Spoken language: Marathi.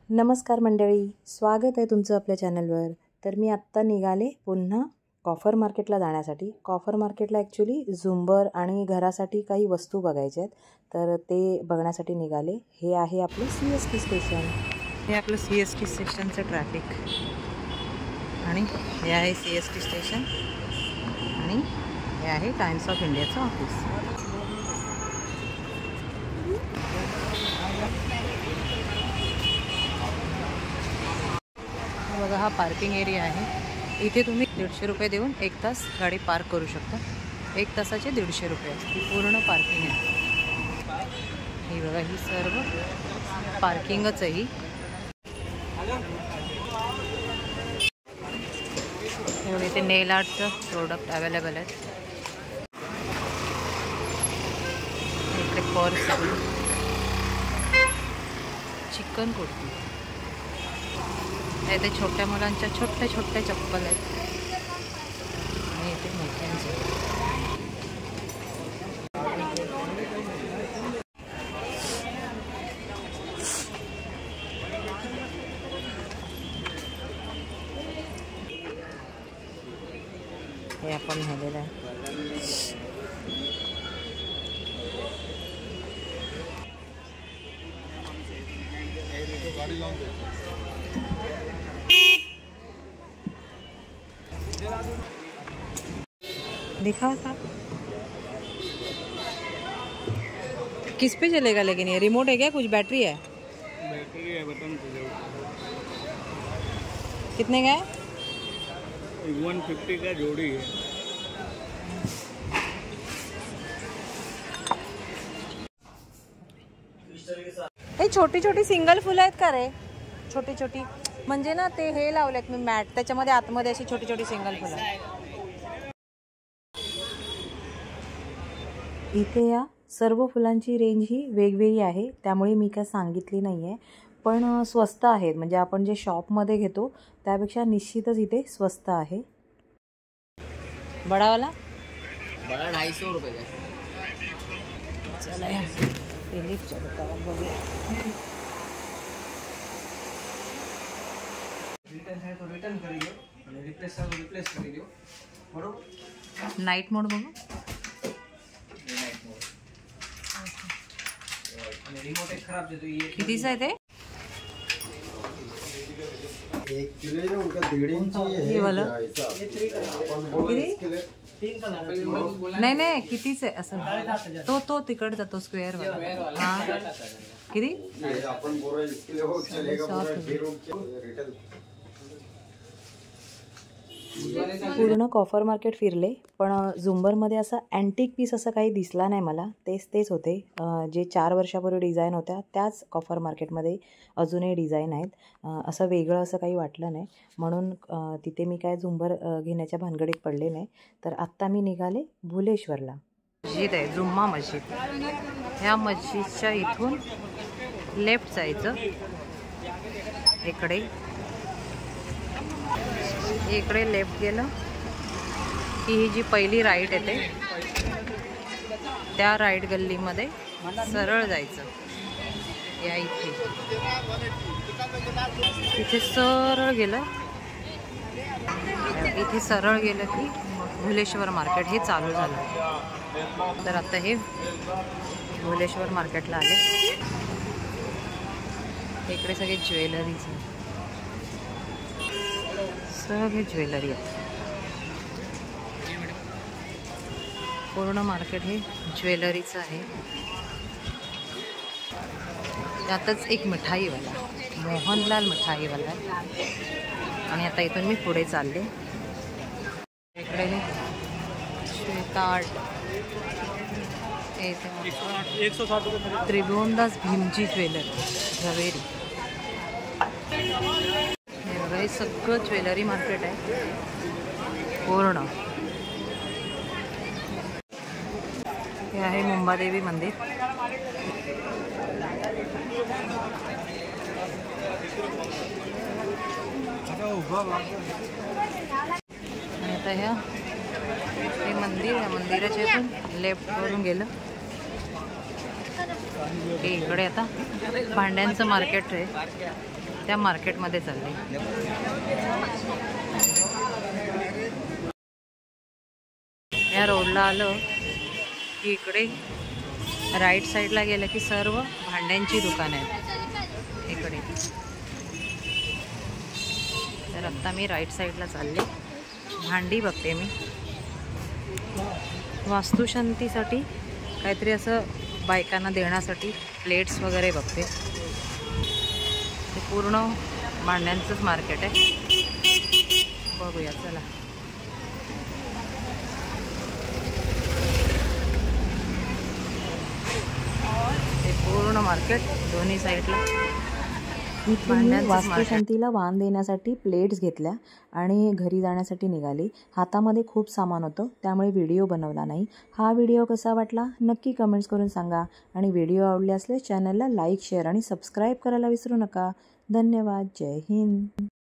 नमस्कार मंडळी, स्वागत आहे तुमचं आपल्या चॅनलवर। तर मी आत्ता निघाले पुन्हा कॉफर मार्केटला जाण्यासाठी। कॉफर मार्केटला ॲक्च्युली झुंबर आणि घरासाठी काही वस्तू बघायच्या आहेत, तर ते बघण्यासाठी निघाले। हे आहे आपलं CST स्टेशन। हे आपलं CST स्टेशनचं ट्रॅफिक आणि हे आहे CST स्टेशन आणि हे आहे टाइम्स ऑफ इंडियाचं ऑफिस। बघा, हा पार्किंग एरिया आहे। इथे तुम्ही 150 रुपये देऊन 1 तास गाडी पार्क करू शकता। 1 तासाचे 150 रुपये। ही पूर्ण पार्किंग आहे। ही बघा, ही सर्व पार्किंगच आहे ही। इथे नेल आर्टचं प्रोडक्ट अवेलेबल आहेत। इकडे पर्स, चिकन कुर्ती, इथे छोट्या मुलांच्या छोट्या छोट्या चप्पल आहेत आणि इथे मोठ्यांचे। हे आपण नेलेलं आहे। दिखा था किस पे चलेगा, लेकिन ये रिमोट है क्या, कुछ बैटरी है? बैटरी है, बटन से कितने का है? 150 का जोड़ी है। हे छोटी छोटी सिंगल फुलं आहेत का रे? छोटी छोटी म्हणजे ना, ते हे लावलेत मी मॅट, त्याच्यामध्ये आतमध्ये अशी छोटी छोटी सिंगल फुलं। इथे या सर्व फुलांची रेंज ही वेगवेगळी आहे, त्यामुळे मी काय सांगितली नाही आहे, पण स्वस्त आहेत। म्हणजे आपण जे शॉपमध्ये घेतो त्यापेक्षा निश्चितच इथे स्वस्त आहे। बडावाला बड़ा 250 रुपये का। चला या फिलिप्सच्या दुकानात बघूया। रिटर्न है तो रिटर्न करियो और रिप्लेस है तो रिप्लेस करियो। बरोबर, नाईट मोड बघू। नाइट मोड आणि रिमोट एक खराब देतो। ये कितीचं आहे ते? 1 किलो है, उनका 1.5 इंच है। ये वाला अपन बोलो इसके लिए 3 कलर। नाही नाही, कितीच आहे असं? तो तिकडे जातो स्क्वेअर वाला। हां, किती? ये अपन बोल रहे इसके लिए हो चलेगा पूरा 1.5 रिटेल। पूर्ण कॉफर मार्केट फिरले, पण झुंबरमध्ये असं अँटिक पीस असं काही दिसला नाही मला। तेच होते जे 4 वर्षापूर्वी डिझाईन होत्या त्याच कॉफर मार्केटमध्ये अजूनही डिझाईन आहेत। असं वेगळं असं काही वाटलं नाही, म्हणून तिथे मी काय झुंबर घेण्याच्या भानगडीत पडले नाही। तर आत्ता मी निघाले भुलेश्वरला। मस्जिद आहे, जुम्मा मस्जिद। ह्या मस्जिदच्या इथून लेफ्ट जायचं। इकडे लेफ्ट गेलं की ही जी पहिली राईट येते त्या राईट गल्लीमध्ये सरळ जायचं। या इथे सरळ गेलं, इथे सरळ गेलं की भुलेश्वर मार्केट हे चालू झालं। तर आता हे भुलेश्वर मार्केटला आले। इकडे सगळे ज्वेलरीज, सगळे ज्वेलरी आहे। पूर्ण मार्केट हे ज्वेलरीचं आहे। त्यातच एक मिठाईवाला, मोहनलाल मिठाईवाला आहे। आणि आता इथून मी पुढे चालले। इकडे श्वेता आर्ट, 160 रुपये। त्रिभुवनदास भीमजी ज्वेलरी, झवेरी। हे सगळं ज्वेलरी मार्केट आहे पूर्ण। हे आहे मुंबादेवी मंदिर। आणि आता हे मंदिर, या मंदिराच्या इथून लेफ्ट वरून गेलं की इकडे आता भांड्यांचं मार्केट आहे। त्या मार्केटमध्ये चालले. या रोडला आलं की इकडे राईट साईडला गेलं की सर्व भांड्यांची दुकानं आहेत इकडे. तर आत्ता मी राईट साईडला चालले, भांडी बघते मी. वास्तुशांतीसाठी काहीतरी असं बायकांना देण्यासाठी प्लेट्स वगैरे बघते. ते पूर्ण भांड्यांचंच मार्केट आहे. बघूया चला. ते पूर्ण मार्केट दोन्ही साईडला वास्तुशांतीला वाण देण्यासाठी प्लेट्स घेतल्या आणि घरी जाण्यासाठी निघाली. हातामध्ये खूप सामान होतं त्यामुळे व्हिडिओ बनवला नाही. हा व्हिडिओ कसा वाटला नक्की कमेंट्स करून सांगा आणि व्हिडिओ आवडले असल्यास चॅनलला लाईक शेअर आणि सबस्क्राईब करायला विसरू नका. धन्यवाद. जय हिंद.